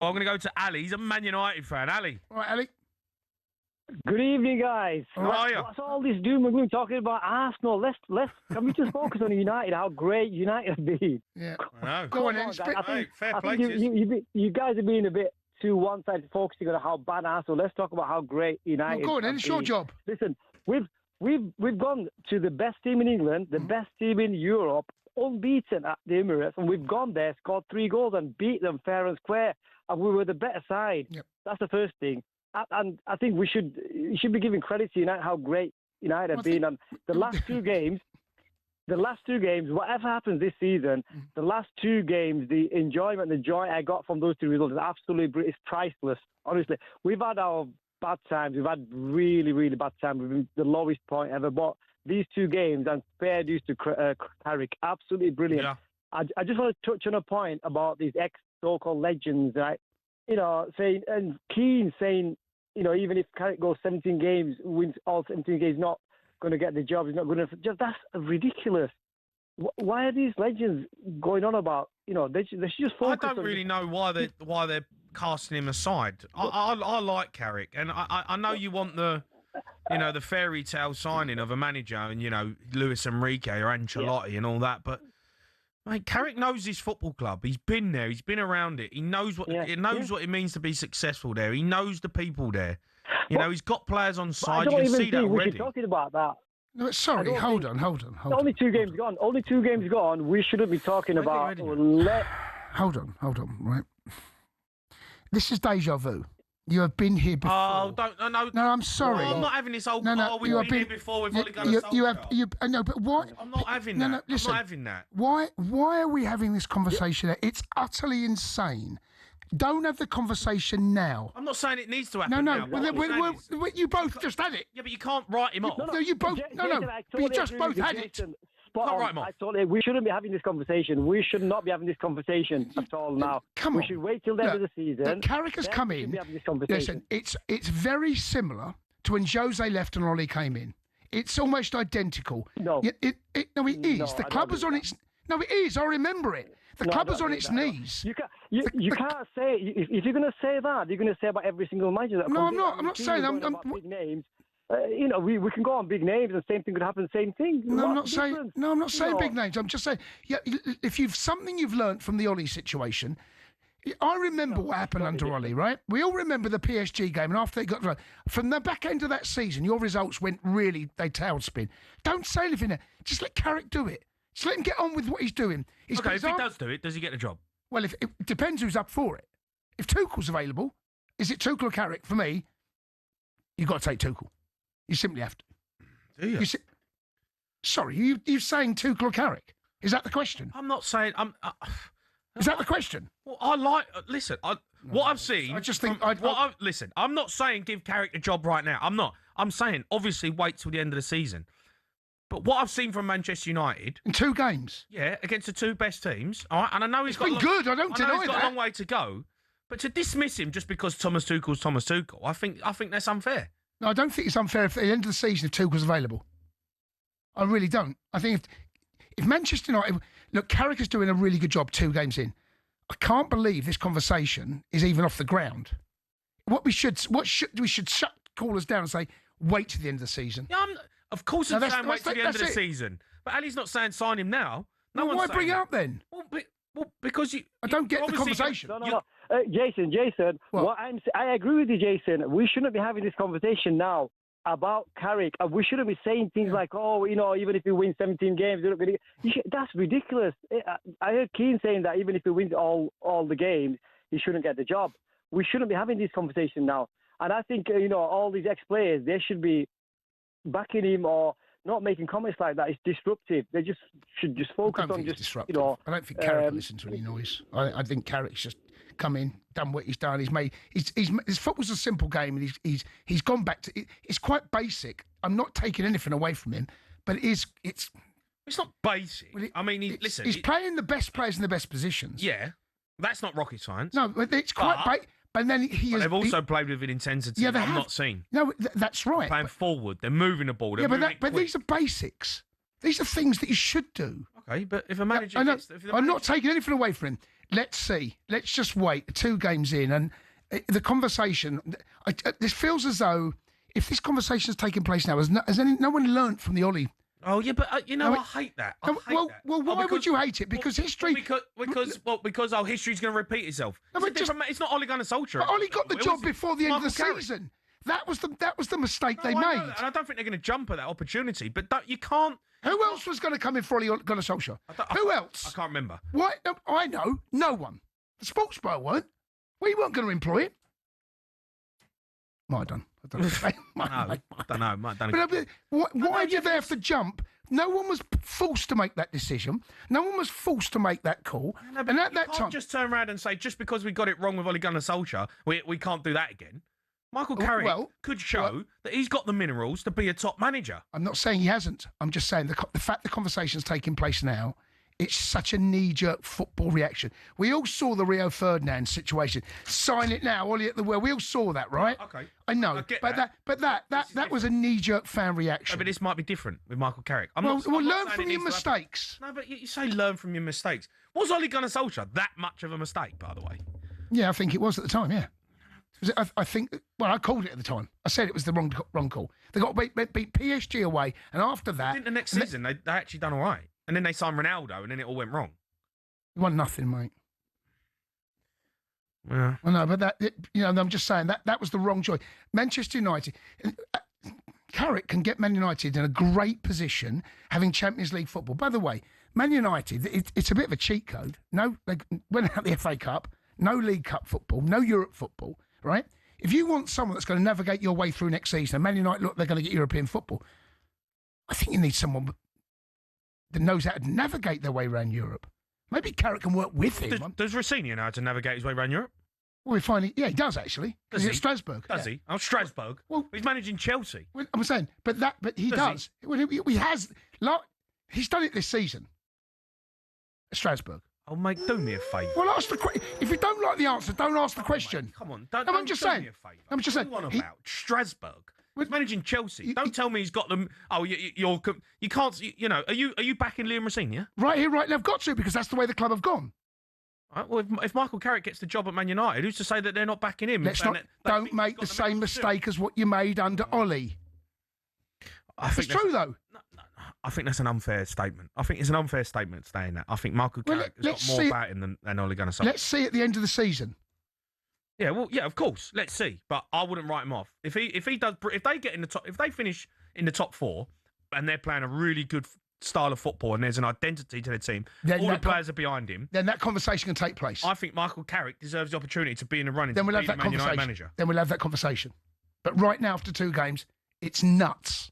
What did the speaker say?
I'm going to go to Ali. He's a Man United fan. Ali. All right, Ali. Good evening, guys. How are you? What's all this doom and gloom talking about Arsenal? Can we just focus on United? How great United have been? Yeah. I know. Go on, then. Fair play to you. You guys are being a bit too one-sided, focusing on how bad Arsenal. Let's talk about how great United. Go on, then. It's your job. Listen, we've gone to the best team in England, the best team in Europe, unbeaten at the Emirates, and we've gone there, scored 3 goals, and beat them fair and square, and we were the better side. Yep. That's the first thing. And I think you should be giving credit to United how great United have been. And the last two games, whatever happens this season, the last 2 games, the enjoyment, the joy I got from those 2 results is absolutely it's priceless. Honestly, we've had our bad times. We've had really, really bad times. We've been the lowest point ever. But these 2 games, and fair dues to Carrick, absolutely brilliant. Yeah. I just want to touch on a point about these so-called legends, right? Saying, and Keane saying, even if Carrick goes 17 games, wins all 17 games, not going to get the job, he's not good enough. That's ridiculous. Why are these legends going on about, they should just focus I don't really know why they're casting him aside. I like Carrick, and I know you want the fairy tale signing of a manager and, Luis Enrique or Ancelotti and all that, but mate, Carrick knows his football club. He's been there. He's been around it. He knows what what it means to be successful there. He knows the people there. He's got players on side. You can see that already. We're talking about that. No, sorry, hold on. Only 2 games gone. Only 2 games gone. We shouldn't be talking about. Hold on, right? This is deja vu. You have been here before. Oh, no, I'm sorry. I'm not having this old. We've been here before. We've only got a No, but why? I'm not having that. No, listen, I'm not having that. Why are we having this conversation? It's utterly insane. Don't have the conversation now. I'm not saying it needs to happen. No. Now. You both just had it. Yeah, but you can't write him off. No, you both. But you just both had it. Can't write him off. We shouldn't be having this conversation. We should not be having this conversation at all now. Come on. We should wait till the end of the season. Carrick has come in. Listen, it's very similar to when Jose left and Ollie came in. It's almost identical. No. It is. The club was on its... No, it is. I remember it. The club was on its knees. You can't say... If you're going to say that, you're going to say about every single manager that No, I'm not. I'm not saying... big names. We can go on big names, and the same thing could happen. Same thing. No, I'm not saying. No, I'm not saying big names. I'm just saying. Yeah, if you've learnt from the Ollie situation, I remember what happened under Ollie. Right? We all remember the PSG game, and after they got from the back end of that season, your results went really they tailspin. Don't say anything there. Just let Carrick do it. Just let him get on with what he's doing. If he does do it, does he get the job? Well, it depends who's up for it. If Tuchel's available, is it Tuchel or Carrick? For me, you've got to take Tuchel. You simply have to. Do you? Sorry, you're saying Tuchel or Carrick? Is that the question? I'm not saying... Is that the question? Well, I like... Listen, what I've seen... I just think... Listen, I'm not saying give Carrick the job right now. I'm not. I'm saying, obviously, wait till the end of the season. But what I've seen from Manchester United... In 2 games? Yeah, against the 2 best teams. All right, and I know he's been good. I don't deny that. He's got a long way to go. But to dismiss him just because Thomas Tuchel's Thomas Tuchel, I think that's unfair. No, I don't think it's unfair at the end of the season if Tuchel's available. I really don't. I think if Manchester United... Look, Carrick is doing a really good job 2 games in. I can't believe this conversation is even off the ground. We should shut callers down and say, wait to the end of the season. Yeah, of course I'm saying wait to the end of the season. But Ali's not saying sign him now. Why bring it up then? Well, because you... I don't get the conversation. No. Jason, I agree with you, Jason. We shouldn't be having this conversation now about Carrick. We shouldn't be saying things like, even if he wins 17 games, they're not going to... That's ridiculous. I heard Keane saying that even if he wins all the games, he shouldn't get the job. We shouldn't be having this conversation now. And I think, all these ex-players, they should be backing him or not making comments like that. It's disruptive. They should just focus on just... disruptive. I don't think Carrick will listen to any noise. I think Carrick's just come in, done what he's done. His football's a simple game, and he's gone back to... It's quite basic. I'm not taking anything away from him, but it's not basic. Listen... He's playing the best players in the best positions. Yeah. That's not rocket science. No, but it's quite basic. But then they've also played with an intensity that I've not seen. No, that's right. They're playing forward. They're moving the ball. But these are basics. These are things that you should do. Okay, but if a manager... I'm not taking anything away from him. let's see. Let's just wait. 2 games in, and the conversation. This feels as though if this conversation is taking place now, has no one learnt from the Ollie? Oh yeah, but I hate that. I hate that. Well, why would you hate it? Because history. Because history's going to repeat itself. No, it's not Ole Gunnar Solskjaer. But Ollie got the job before the end of the season. That was the mistake they made. And I don't think they're going to jump at that opportunity. But you can't. Who else was going to come in for Ole Gunnar Solskjaer? Who else? I can't remember. Why? No, I know. No one. The sports bar weren't. We weren't going to employ it. Might have done. I don't know. Why did they have to jump? No one was forced to make that decision. No one was forced to make that call. No, and at that time, just turn around and say, just because we got it wrong with Ole Gunnar Solskjaer, we can't do that again. Michael Carrick could show that he's got the minerals to be a top manager. I'm not saying he hasn't. I'm just saying the fact the conversation's taking place now, it's such a knee-jerk football reaction. We all saw the Rio Ferdinand situation. Sign it now, Ollie at the well. We all saw that, right? Okay. I know. That was a knee-jerk fan reaction. No, but this might be different with Michael Carrick. Learn from your mistakes. No, but you say learn from your mistakes. Was Ole Gunnar Solskjaer that much of a mistake, by the way? Yeah, I think it was at the time, yeah. I think, I called it at the time. I said it was the wrong call. They got beat PSG away, and after that... Didn't the next season, they actually done all right. And then they signed Ronaldo, and then it all went wrong. It won nothing, mate. Yeah. I know, but I'm just saying that was the wrong choice. Manchester United... Carrick can get Man United in a great position having Champions League football. By the way, Man United, it's a bit of a cheat code. No, they went out the FA Cup, no League Cup football, no Europe football. Right? If you want someone that's going to navigate your way through next season, and Man United look, they're going to get European football. I think you need someone that knows how to navigate their way around Europe. Maybe Carrick can work with him. Does Rossini know how to navigate his way around Europe? Well, we find he does actually. Does he? At Strasbourg. Does he? Oh, Strasbourg. Well, he's managing Chelsea. Well, I'm saying, but he does. Well, he's done it this season. At Strasbourg. Oh, mate, do me a favour. Well, ask the question. If you don't like the answer, don't ask the question. Mate, come on, I'm just saying. Me a favour. I'm just saying. What about Strasbourg? He's managing Chelsea. Don't tell me he's got them. Oh, you can't. You know, are you backing Liam Rossini? Yeah? Right here, right now. I've got to because that's the way the club have gone. Right, well, if Michael Carrick gets the job at Man United, who's to say that they're not backing him? Don't make the same mistake as what you made under Ollie. It's true, though. I think that's an unfair statement. I think it's an unfair statement saying that. I think Michael Carrick has got more about him than Ole Gunnar Solskjaer. Let's see at the end of the season. Yeah, well, yeah, of course. Let's see, but I wouldn't write him off if they get in the top, if they finish in the top 4, and they're playing a really good style of football, and there's an identity to the team, all the players are behind him. Then that conversation can take place. I think Michael Carrick deserves the opportunity to be in the running. Then we'll have that conversation. Then we'll have that conversation. But right now, after 2 games, it's nuts.